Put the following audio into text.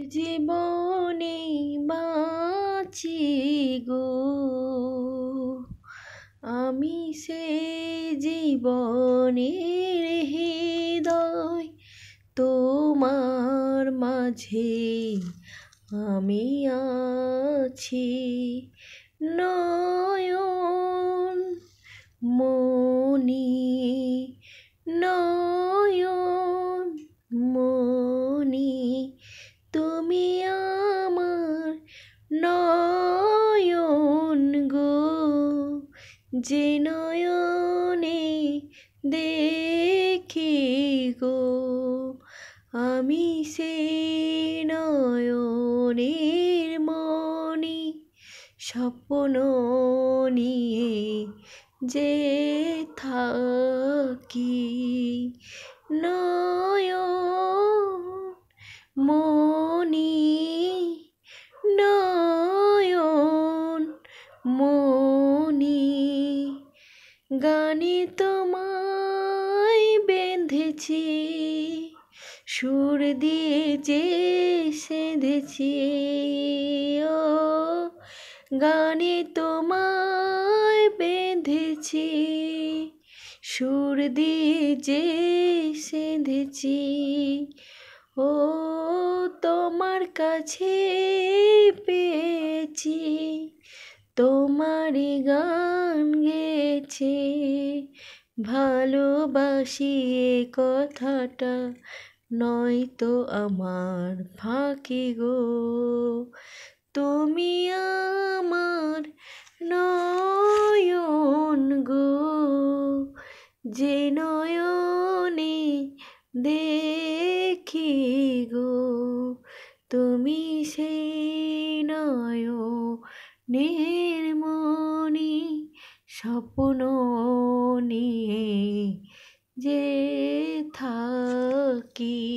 জীবনে বাঁচি গো আমি সেই জীবনের হৃদয় তোমার মাঝে আমি আছি নয়ন মনি নয়ন মনি তুমি আমার নয়ন গো যে নয়নে দেখি গো আমি সেই নয়নের মনি স্বপ্ন নিয়ে যে থাকি নয়ন মনি নয়ন মনি গানে তোমায় বেঁধেছি সুর দিয়ে যে সেঁধেছি ও গানে তোমায় বেঁধেছি সুর দিয়ে যে সেঁধেছি ও তোমার কাছে পেয়েছি তোমারই গান গেয়েছি ভালোবাসি এ কথাটা নয়তো আমার ফাঁকি গো তুমি আমার নয়ন গো যে নয়নে দেখি গো তুমি সেই নয়নের মনি স্বপ্ন নিয়ে যে থাকি।